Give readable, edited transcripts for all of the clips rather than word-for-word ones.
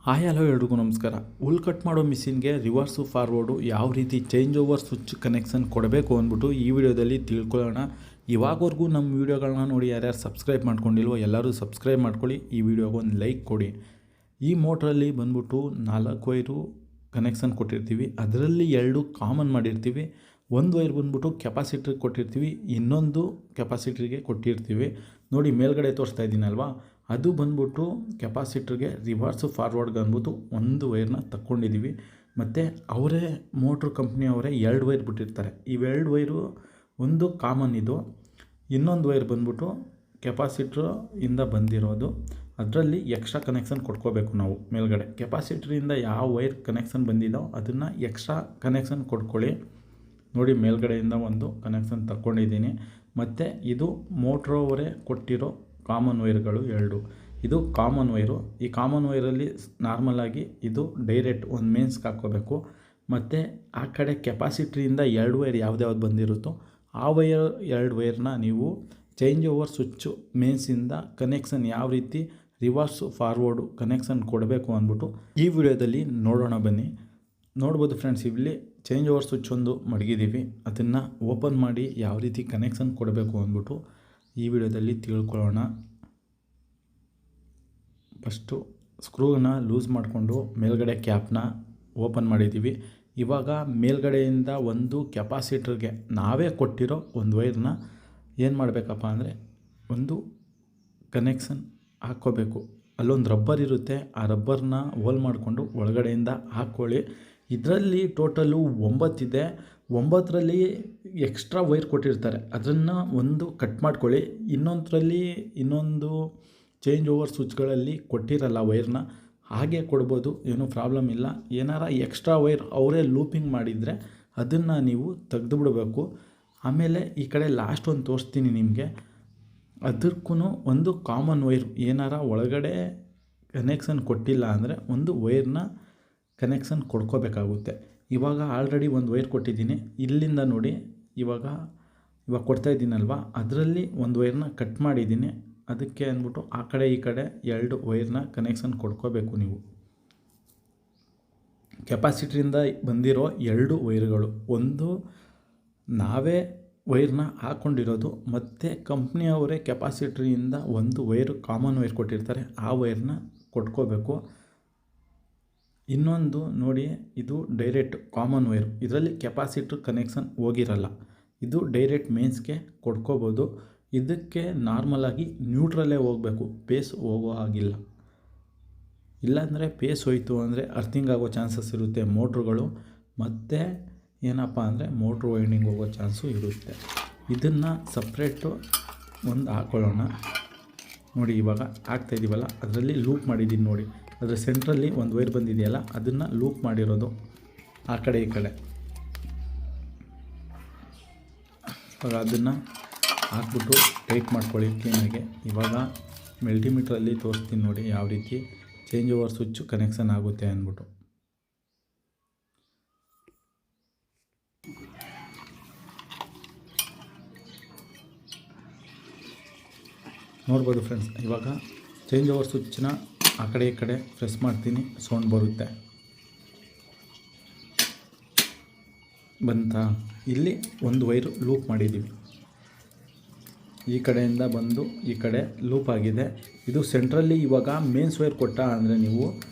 Hi hello ಎಲ್ರಿಗೂ ನಮಸ್ಕಾರ. ಹುಲ್ ಕಟ್ ಮಾಡೋ ಮಿಷಿನ್ಗೆ ರಿವರ್ಸು ಫಾರ್ವರ್ಡು ಯಾವ ರೀತಿ ಚೇಂಜ್ ಓವರ್ ಸ್ವಿಚ್ ಕನೆಕ್ಷನ್ ಕೊಡಬೇಕು ಅಂದ್ಬಿಟ್ಟು ಈ ವಿಡಿಯೋದಲ್ಲಿ ತಿಳ್ಕೊಳ್ಳೋಣ. ಇವಾಗವರೆಗೂ ನಮ್ಮ ವೀಡಿಯೋಗಳನ್ನ ನೋಡಿ ಯಾರ್ಯಾರು ಸಬ್ಸ್ಕ್ರೈಬ್ ಮಾಡ್ಕೊಂಡಿಲ್ವೋ ಎಲ್ಲರೂ ಸಬ್ಸ್ಕ್ರೈಬ್ ಮಾಡ್ಕೊಳ್ಳಿ. ಈ ವಿಡಿಯೋಗೆ ಒಂದು ಲೈಕ್ ಕೊಡಿ. ಈ ಮೋಟ್ರಲ್ಲಿ ಬಂದ್ಬಿಟ್ಟು 4 ವೈರು ಕನೆಕ್ಷನ್ ಕೊಟ್ಟಿರ್ತೀವಿ. ಅದರಲ್ಲಿ 2 ಕಾಮನ್ ಮಾಡಿರ್ತೀವಿ. ಒಂದು ವೈರ್ ಬಂದ್ಬಿಟ್ಟು ಕೆಪಾಸಿಟ್ರಿಗೆ ಕೊಟ್ಟಿರ್ತೀವಿ, ಇನ್ನೊಂದು ಕೆಪಾಸಿಟ್ರಿಗೆ ಕೊಟ್ಟಿರ್ತೀವಿ. ನೋಡಿ ಮೇಲ್ಗಡೆ ತೋರಿಸ್ತಾ ಇದ್ದೀನಲ್ವಾ, ಅದು ಬಂದ್ಬಿಟ್ಟು ಕೆಪಾಸಿಟ್ರಿಗೆ ರಿವರ್ಸು ಫಾರ್ವರ್ಡ್ಗೆ ಅಂದ್ಬಿಟ್ಟು ಒಂದು ವೈರ್ನ ತಕ್ಕೊಂಡಿದ್ದೀವಿ. ಮತ್ತು ಅವರೇ ಮೋಟ್ರ್ ಕಂಪ್ನಿಯವರೇ 2 ವೈರ್ ಬಿಟ್ಟಿರ್ತಾರೆ. ಇವೆರಡು ವೈರು ಒಂದು ಕಾಮನ್ ಇದು, ಇನ್ನೊಂದು ವೈರ್ ಬಂದ್ಬಿಟ್ಟು ಕೆಪಾಸಿಟ್ರ್ ಇಂದ ಬಂದಿರೋದು. ಅದರಲ್ಲಿ ಎಕ್ಸ್ಟ್ರಾ ಕನೆಕ್ಷನ್ ಕೊಡ್ಕೋಬೇಕು ನಾವು. ಮೇಲ್ಗಡೆ ಕೆಪಾಸಿಟ್ರಿಂದ ಯಾವ ವೈರ್ ಕನೆಕ್ಷನ್ ಬಂದಿದೋ ಅದನ್ನು ಎಕ್ಸ್ಟ್ರಾ ಕನೆಕ್ಷನ್ ಕೊಡ್ಕೊಳ್ಳಿ. ನೋಡಿ ಮೇಲ್ಗಡೆಯಿಂದ ಒಂದು ಕನೆಕ್ಷನ್ ತಗೊಂಡಿದ್ದೀನಿ. ಮತ್ತು ಇದು ಮೋಟ್ರವರೇ ಕೊಟ್ಟಿರೋ ಕಾಮನ್ ವೈರ್ಗಳು 2. ಇದು ಕಾಮನ್ ವೈರು. ಈ ಕಾಮನ್ ವೈರಲ್ಲಿ ನಾರ್ಮಲಾಗಿ ಇದು ಡೈರೆಕ್ಟ್ ಒಂದು ಮೇನ್ಸ್ಗೆ ಹಾಕ್ಕೋಬೇಕು. ಮತ್ತು ಆ ಕಡೆ ಕೆಪಾಸಿಟ್ರಿಂದ 2 ವೈರ್ ಯಾವ್ದು ಬಂದಿರುತ್ತೋ ಆ ವೈರ್ 2 ವೈರ್ನ ನೀವು ಚೇಂಜ್ ಓವರ್ ಸ್ವಿಚ್ಚು ಮೇನ್ಸಿಂದ ಕನೆಕ್ಷನ್ ಯಾವ ರೀತಿ ರಿವರ್ಸು ಫಾರ್ವರ್ಡು ಕನೆಕ್ಷನ್ ಕೊಡಬೇಕು ಅಂದ್ಬಿಟ್ಟು ಈ ವಿಡಿಯೋದಲ್ಲಿ ನೋಡೋಣ ಬನ್ನಿ. ನೋಡ್ಬೋದು ಫ್ರೆಂಡ್ಸ್, ಇಲ್ಲಿ ಚೇಂಜ್ ಓವರ್ ಸ್ವಿಚ್ ಒಂದು ಮಡಗಿದ್ದೀವಿ. ಅದನ್ನು ಓಪನ್ ಮಾಡಿ ಯಾವ ರೀತಿ ಕನೆಕ್ಷನ್ ಕೊಡಬೇಕು ಅಂದ್ಬಿಟ್ಟು ಈ ವಿಡಿಯೋದಲ್ಲಿ ತಿಳ್ಕೊಳ್ಳೋಣ. ಫಸ್ಟು ಸ್ಕ್ರೂನ ಲೂಸ್ ಮಾಡಿಕೊಂಡು ಮೇಲ್ಗಡೆ ಕ್ಯಾಪ್ನ ಓಪನ್ ಮಾಡಿದ್ದೀವಿ. ಇವಾಗ ಮೇಲ್ಗಡೆಯಿಂದ ಒಂದು ಕೆಪಾಸಿಟ್ರಿಗೆ ನಾವೇ ಕೊಟ್ಟಿರೋ ಒಂದು ವೈರ್ನ ಏನು ಮಾಡಬೇಕಪ್ಪ ಅಂದರೆ ಒಂದು ಕನೆಕ್ಷನ್ ಹಾಕ್ಕೋಬೇಕು. ಅಲ್ಲೊಂದು ರಬ್ಬರ್ ಇರುತ್ತೆ, ಆ ರಬ್ಬರ್ನ ಹೋಲ್ ಮಾಡಿಕೊಂಡು ಒಳಗಡೆಯಿಂದ ಹಾಕ್ಕೊಳ್ಳಿ. ಇದರಲ್ಲಿ ಟೋಟಲು 9 ಇದೆ. 9ರಲ್ಲಿ ಎಕ್ಸ್ಟ್ರಾ ವೈರ್ ಕೊಟ್ಟಿರ್ತಾರೆ, ಅದನ್ನು ಒಂದು ಕಟ್ ಮಾಡ್ಕೊಳ್ಳಿ. ಇನ್ನೊಂದು ಚೇಂಜ್ ಓವರ್ ಸ್ವಿಚ್ಗಳಲ್ಲಿ ಕೊಟ್ಟಿರಲ್ಲ ವೈರ್ನ, ಹಾಗೆ ಕೊಡ್ಬೋದು, ಏನೂ ಪ್ರಾಬ್ಲಮ್ ಇಲ್ಲ. ಏನಾರ ಎಕ್ಸ್ಟ್ರಾ ವೈರ್ ಅವರೇ ಲೂಪಿಂಗ್ ಮಾಡಿದರೆ ಅದನ್ನು ನೀವು ತೆಗೆದು ಬಿಡಬೇಕು. ಆಮೇಲೆ ಈ ಕಡೆ ಲಾಸ್ಟ್ ಒಂದು ತೋರಿಸ್ತೀನಿ ನಿಮಗೆ. ಅದಕ್ಕೂ ಒಂದು ಕಾಮನ್ ವೈರ್ ಏನಾರ ಒಳಗಡೆ ಕನೆಕ್ಷನ್ ಕೊಟ್ಟಿಲ್ಲ ಅಂದರೆ ಒಂದು ವೈರ್ನ ಕನೆಕ್ಷನ್ ಕೊಡ್ಕೋಬೇಕಾಗುತ್ತೆ. ಇವಾಗ ಆಲ್ರೆಡಿ ಒಂದು ವೈರ್ ಕೊಟ್ಟಿದ್ದೀನಿ. ಇಲ್ಲಿಂದ ನೋಡಿ ಇವಾಗ ಕೊಡ್ತಾ ಇದ್ದೀನಲ್ವ, ಅದರಲ್ಲಿ ಒಂದು ವೈರ್ನ ಕಟ್ ಮಾಡಿದ್ದೀನಿ. ಅದಕ್ಕೆ ಅಂದ್ಬಿಟ್ಟು ಆ ಕಡೆ ಈ ಕಡೆ 2 ವೈರ್ನ ಕನೆಕ್ಷನ್ ಕೊಡ್ಕೋಬೇಕು ನೀವು. ಕೆಪಾಸಿಟ್ರಿಂದ ಬಂದಿರೋ 2 ವೈರ್ಗಳು, ಒಂದು ನಾವೇ ವೈರ್ನ ಹಾಕ್ಕೊಂಡಿರೋದು, ಮತ್ತು ಕಂಪ್ನಿಯವರೇ ಕೆಪಾಸಿಟ್ರಿಂದ ಒಂದು ವೈರು ಕಾಮನ್ ವೈರ್ ಕೊಟ್ಟಿರ್ತಾರೆ, ಆ ವೈರ್ನ ಕೊಟ್ಕೋಬೇಕು. ಇನ್ನೊಂದು ನೋಡಿ, ಇದು ಡೈರೆಕ್ಟ್ ಕಾಮನ್ ವೈರು, ಇದರಲ್ಲಿ ಕೆಪಾಸಿಟ್ರ್ ಕನೆಕ್ಷನ್ ಹೋಗಿರಲ್ಲ, ಇದು ಡೈರೆಕ್ಟ್ ಮೇನ್ಸ್ಗೆ ಕೊಡ್ಕೋಬೋದು. ಇದಕ್ಕೆ ನಾರ್ಮಲಾಗಿ ನ್ಯೂಟ್ರಲ್ಲೇ ಹೋಗಬೇಕು, ಪೇಸ್ ಹೋಗೋ ಹಾಗಿಲ್ಲ. ಇಲ್ಲಾಂದರೆ ಪೇಸ್ ಹೋಯಿತು ಅಂದರೆ ಅರ್ಥಿಂಗ್ ಆಗೋ ಚಾನ್ಸಸ್ ಇರುತ್ತೆ ಮೋಟ್ರುಗಳು, ಮತ್ತು ಏನಪ್ಪ ಅಂದರೆ ಮೋಟ್ರ್ ವೈಂಡಿಂಗ್ ಹೋಗೋ ಚಾನ್ಸು ಇರುತ್ತೆ. ಇದನ್ನು ಸಪ್ರೇಟು ಒಂದು ಹಾಕ್ಕೊಳ್ಳೋಣ. ನೋಡಿ ಇವಾಗ ಹಾಕ್ತಾಯಿದ್ದೀವಲ್ಲ, ಅದರಲ್ಲಿ ಲೂಪ್ ಮಾಡಿದ್ದೀನಿ ನೋಡಿ. ಅದರ ಸೆಂಟ್ರಲ್ಲಿ ಒಂದು ವೈರ್ ಬಂದಿದೆಯಲ್ಲ, ಅದನ್ನು ಲೂಪ್ ಮಾಡಿರೋದು ಆ ಕಡೆ ಈ ಕಡೆ. ಇವಾಗ ಅದನ್ನು ಹಾಕ್ಬಿಟ್ಟು ಟೈಟ್ ಮಾಡ್ಕೊಳ್ಳಿ ಕ್ಲೀನಾಗೆ. ಇವಾಗ ಮಲ್ಟಿಮೀಟ್ರಲ್ಲಿ ತೋರಿಸ್ತೀನಿ ನೋಡಿ ಯಾವ ರೀತಿ ಚೇಂಜ್ ಓವರ್ ಸ್ವಿಚ್ಚು ಕನೆಕ್ಷನ್ ಆಗುತ್ತೆ ಅಂದ್ಬಿಟ್ಟು. ನೋಡ್ಬೋದು ಫ್ರೆಂಡ್ಸ್, ಇವಾಗ ಚೇಂಜ್ ಓವರ್ ಸ್ವಿಚ್ನ ಆ ಕಡೆ ಈ ಕಡೆ ಪ್ರೆಸ್ ಮಾಡ್ತೀನಿ, ಸೌಂಡ್ ಬರುತ್ತೆ. ಬಂತಾ? ಇಲ್ಲಿ ಒಂದು ವೈರು ಲೂಪ್ ಮಾಡಿದ್ದೀವಿ, ಈ ಕಡೆಯಿಂದ ಬಂದು ಈ ಕಡೆ ಲೂಪ್ ಆಗಿದೆ. ಇದು ಸೆಂಟ್ರಲ್ಲಿ ಇವಾಗ ಮೇನ್ಸ್ ವೈರ್ ಕೊಟ್ಟ ಅಂದರೆ ನೀವು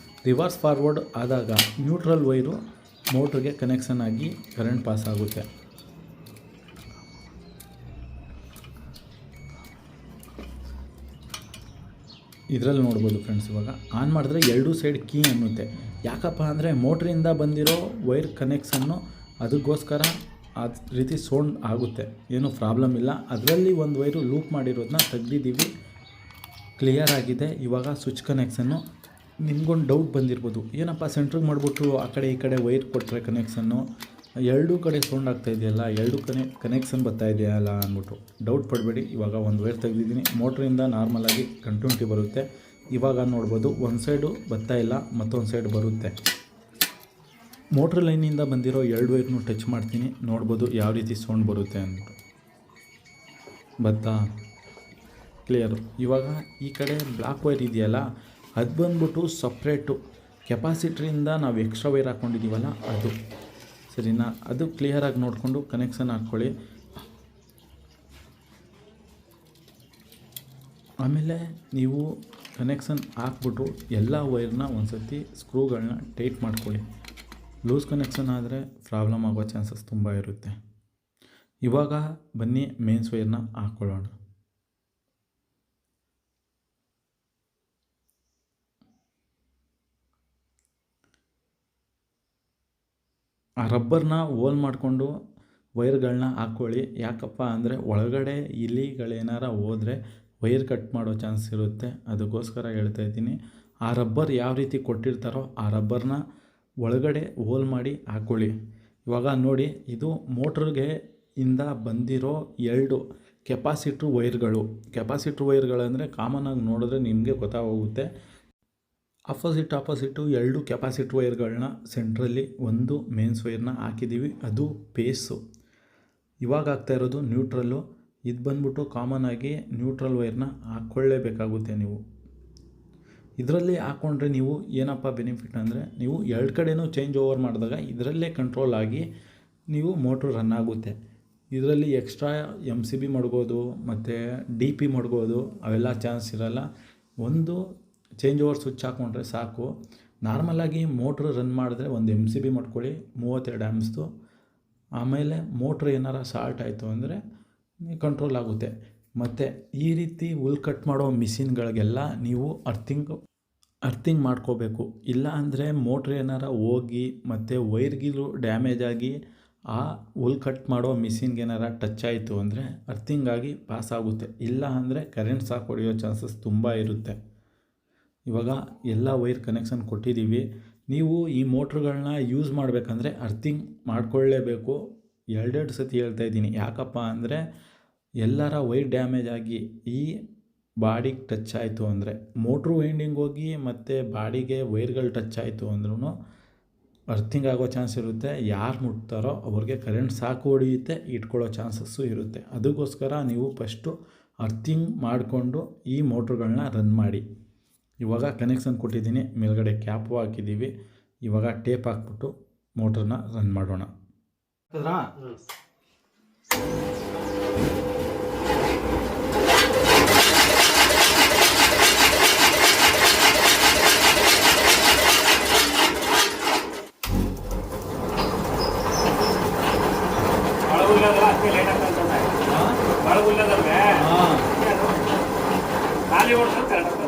ರಿವರ್ಸ್ ಫಾರ್ವರ್ಡ್ ಆದಾಗ ನ್ಯೂಟ್ರಲ್ ವೈರು ಮೋಟ್ರಿಗೆ ಕನೆಕ್ಷನ್ ಆಗಿ ಕರೆಂಟ್ ಪಾಸ್ ಆಗುತ್ತೆ. ಇದರಲ್ಲಿ ನೋಡ್ಬೋದು ಫ್ರೆಂಡ್ಸ್, ಇವಾಗ ಆನ್ ಮಾಡಿದ್ರೆ 2 ಸೈಡ್ ಕೀ ಅನ್ನುತ್ತೆ. ಯಾಕಪ್ಪ ಅಂದರೆ ಮೋಟ್ರಿಂದ ಬಂದಿರೋ ವೈರ್ ಕನೆಕ್ಷನ್ನು, ಅದಕ್ಕೋಸ್ಕರ ಆ ರೀತಿ ಸೌಂಡ್ ಆಗುತ್ತೆ, ಏನೂ ಪ್ರಾಬ್ಲಮ್ ಇಲ್ಲ. ಅದರಲ್ಲಿ ಒಂದು ವೈರು ಲೂಪ್ ಮಾಡಿರೋದನ್ನ ತೆಗ್ದಿದ್ದೀವಿ, ಕ್ಲಿಯರ್ ಆಗಿದೆ. ಇವಾಗ ಸ್ವಿಚ್ ಕನೆಕ್ಷನ್ನು. ನಿಮ್ಗೊಂದು ಡೌಟ್ ಬಂದಿರ್ಬೋದು, ಏನಪ್ಪ ಸೆಂಟ್ರಿಗೆ ಮಾಡಿಬಿಟ್ಟು ಆ ಕಡೆ ಈ ಕಡೆ ವೈರ್ ಕೊಟ್ಟರೆ ಕನೆಕ್ಷನ್ನು 2 ಕಡೆ ಸೌಂಡ್ ಆಗ್ತಾಯಿದೆಯಲ್ಲ, 2 ಕನೆಕ್ಷನ್ ಬರ್ತಾ ಇದೆಯಲ್ಲ ಅಂದ್ಬಿಟ್ಟು ಡೌಟ್ ಪಡಬೇಡಿ. ಇವಾಗ ಒಂದು ವೈರ್ ತೆಗೆದಿದ್ದೀನಿ, ಮೋಟ್ರಿಂದ ನಾರ್ಮಲಾಗಿ ಕಂಟಿನ್ಯೂಟಿ ಬರುತ್ತೆ. ಇವಾಗ ನೋಡ್ಬೋದು ಒಂದು ಸೈಡು ಬರ್ತಾ ಇಲ್ಲ, ಮತ್ತೊಂದು ಸೈಡ್ ಬರುತ್ತೆ. ಮೋಟ್ರ್ ಲೈನಿಂದ ಬಂದಿರೋ 2 ವೈರ್ನು ಟಚ್ ಮಾಡ್ತೀನಿ, ನೋಡ್ಬೋದು ಯಾವ ರೀತಿ ಸೌಂಡ್ ಬರುತ್ತೆ ಅಂದ್ಬಿಟ್ಟು. ಕ್ಲಿಯರು. ಇವಾಗ ಈ ಕಡೆ ಬ್ಲಾಕ್ ವೈರ್ ಇದೆಯಲ್ಲ, ಅದು ಬಂದ್ಬಿಟ್ಟು ಸಪ್ರೇಟು ಕೆಪಾಸಿಟ್ರಿಂದ ನಾವು ಎಕ್ಸ್ಟ್ರಾ ವೈರ್ ಹಾಕ್ಕೊಂಡಿದ್ದೀವಲ್ಲ ಅದು ಸರಿನಾ, ಅದು ಕ್ಲಿಯರಾಗಿ ನೋಡಿಕೊಂಡು ಕನೆಕ್ಷನ್ ಹಾಕ್ಕೊಳ್ಳಿ. ಆಮೇಲೆ ನೀವು ಕನೆಕ್ಷನ್ ಹಾಕ್ಬಿಟ್ಟು ಎಲ್ಲ ವೈರ್ನ ಒಂದು ಸರ್ತಿ ಸ್ಕ್ರೂಗಳನ್ನ ಟೈಟ್ ಮಾಡ್ಕೊಳ್ಳಿ. ಲೂಸ್ ಕನೆಕ್ಷನ್ ಆದರೆ ಪ್ರಾಬ್ಲಮ್ ಆಗೋ ಚಾನ್ಸಸ್ ತುಂಬ ಇರುತ್ತೆ. ಇವಾಗ ಬನ್ನಿ ಮೇನ್ಸ್ ವೈರ್ನ ಹಾಕ್ಕೊಳ್ಳೋಣ. ಆ ರಬ್ಬರ್ನ ಹೋಲ್ ಮಾಡಿಕೊಂಡು ವೈರ್ಗಳನ್ನ ಹಾಕ್ಕೊಳ್ಳಿ. ಯಾಕಪ್ಪ ಅಂದರೆ ಒಳಗಡೆ ಇಲಿಗಳೇನಾರ ಹೋದರೆ ವೈರ್ ಕಟ್ ಮಾಡೋ ಚಾನ್ಸ್ ಇರುತ್ತೆ, ಅದಕ್ಕೋಸ್ಕರ ಹೇಳ್ತಾ ಇದ್ದೀನಿ. ಆ ರಬ್ಬರ್ ಯಾವ ರೀತಿ ಕೊಟ್ಟಿರ್ತಾರೋ ಆ ರಬ್ಬರ್ನ ಒಳಗಡೆ ಹೋಲ್ ಮಾಡಿ ಹಾಕ್ಕೊಳ್ಳಿ. ಇವಾಗ ನೋಡಿ, ಇದು ಮೋಟ್ರಿಗೆ ಇಂದ ಬಂದಿರೋ 2 ಕೆಪಾಸಿಟ್ರ್ ವೈರ್ಗಳಂದರೆ ಕಾಮನಾಗಿ ನೋಡಿದ್ರೆ ನಿಮಗೆ ಗೊತ್ತಾಗೋಗುತ್ತೆ. ಆಪೋಸಿಟ್ಟು 2 ಕೆಪಾಸಿಟ್ರ್ ವೈರ್ಗಳನ್ನ ಸೆಂಟ್ರಲ್ಲಿ ಒಂದು ಮೇನ್ಸ್ ವೈರ್ನ ಹಾಕಿದ್ದೀವಿ, ಅದು ಬೇಸು. ಇವಾಗ ಆಗ್ತಾ ಇರೋದು ನ್ಯೂಟ್ರಲ್ಲು. ಇದು ಬಂದ್ಬಿಟ್ಟು ಕಾಮನಾಗಿ ನ್ಯೂಟ್ರಲ್ ವೈರ್ನ ಹಾಕ್ಕೊಳ್ಳೇಬೇಕಾಗುತ್ತೆ ನೀವು. ಇದರಲ್ಲಿ ಹಾಕ್ಕೊಂಡ್ರೆ ನೀವು ಏನಪ್ಪ ಬೆನಿಫಿಟ್ ಅಂದರೆ, ನೀವು 2 ಕಡೆನೂ ಚೇಂಜ್ ಓವರ್ ಮಾಡಿದಾಗ ಇದರಲ್ಲೇ ಕಂಟ್ರೋಲ್ ಆಗಿ ನೀವು ಮೋಟ್ರ್ ರನ್ ಆಗುತ್ತೆ. ಇದರಲ್ಲಿ ಎಕ್ಸ್ಟ್ರಾ MCB ಮಡ್ಬೋದು ಮತ್ತು DP ಮಡ್ಬೋದು, ಅವೆಲ್ಲ ಚಾನ್ಸ್ ಇರೋಲ್ಲ. ಒಂದು ಚೇಂಜ್ ಓವರ್ ಸ್ವಿಚ್ ಹಾಕ್ಕೊಂಡ್ರೆ ಸಾಕು. ನಾರ್ಮಲಾಗಿ ಮೋಟ್ರ್ ರನ್ ಮಾಡಿದ್ರೆ ಒಂದು MCB ಮಾಡ್ಕೊಳ್ಳಿ 32 ಆ್ಯಮ್ಸ್ದು. ಆಮೇಲೆ ಮೋಟ್ರ್ ಏನಾರ ಸಾಲ್ಟ್ ಆಯಿತು ಅಂದರೆ ಕಂಟ್ರೋಲ್ ಆಗುತ್ತೆ. ಮತ್ತು ಈ ರೀತಿ ಹುಲ್ ಕಟ್ ಮಾಡೋ ಮಿಷಿನ್ಗಳಿಗೆಲ್ಲ ನೀವು ಅರ್ಥಿಂಗ್ ಮಾಡ್ಕೋಬೇಕು. ಇಲ್ಲ ಅಂದರೆ ಮೋಟ್ರ್ ಏನಾರ ಹೋಗಿ ಮತ್ತು ವೈರ್ಗಿಲು ಡ್ಯಾಮೇಜ್ ಆಗಿ ಆ ಹುಲ್ ಕಟ್ ಮಾಡೋ ಮಿಷಿನ್ಗೆ ಏನಾರ ಟಚ್ ಆಯಿತು ಅಂದರೆ ಅರ್ಥಿಂಗ್ ಆಗಿ ಪಾಸ್ ಆಗುತ್ತೆ. ಇಲ್ಲ ಅಂದರೆ ಕರೆಂಟ್ ಸಾಕು ಹೊಡೆಯೋ ಚಾನ್ಸಸ್ ತುಂಬ ಇರುತ್ತೆ. ಇವಾಗ ಎಲ್ಲ ವೈರ್ ಕನೆಕ್ಷನ್ ಕೊಟ್ಟಿದ್ದೀವಿ. ನೀವು ಈ ಮೋಟ್ರುಗಳನ್ನ ಯೂಸ್ ಮಾಡಬೇಕಂದ್ರೆ ಅರ್ಥಿಂಗ್ ಮಾಡ್ಕೊಳ್ಳೇಬೇಕು. 2 ಸತಿ ಹೇಳ್ತಾ ಇದ್ದೀನಿ. ಯಾಕಪ್ಪ ಅಂದರೆ ಎಲ್ಲರ ವೈರ್ ಡ್ಯಾಮೇಜ್ ಆಗಿ ಈ ಬಾಡಿಗೆ ಟಚ್ ಆಯಿತು ಅಂದರೆ, ಮೋಟ್ರು ವೈಂಡಿಂಗ್ ಹೋಗಿ ಮತ್ತು ಬಾಡಿಗೆ ವೈರ್ಗಳು ಟಚ್ ಆಯಿತು ಅಂದ್ರೂ ಅರ್ಥಿಂಗ್ ಆಗೋ ಚಾನ್ಸ್ ಇರುತ್ತೆ. ಯಾರು ಮುಟ್ತಾರೋ ಅವ್ರಿಗೆ ಕರೆಂಟ್ ಸಾಕು ಹೊಡೆಯುತ್ತೆ, ಇಟ್ಕೊಳ್ಳೋ ಚಾನ್ಸಸ್ಸು ಇರುತ್ತೆ. ಅದಕ್ಕೋಸ್ಕರ ನೀವು ಫಸ್ಟು ಅರ್ಥಿಂಗ್ ಮಾಡಿಕೊಂಡು ಈ ಮೋಟ್ರುಗಳನ್ನ ರನ್ ಮಾಡಿ. ಇವಾಗ ಕನೆಕ್ಷನ್ ಕೊಟ್ಟಿದ್ದೀನಿ, ಮೇಲ್ಗಡೆ ಕ್ಯಾಪು ಹಾಕಿದ್ದೀವಿ. ಇವಾಗ ಟೇಪ್ ಹಾಕ್ಬಿಟ್ಟು ಮೋಟ್ರನ್ನ ರನ್ ಮಾಡೋಣ. ಖಾಲಿ ಓಡಿಸೋದು ಕರೆಕ್ಟ್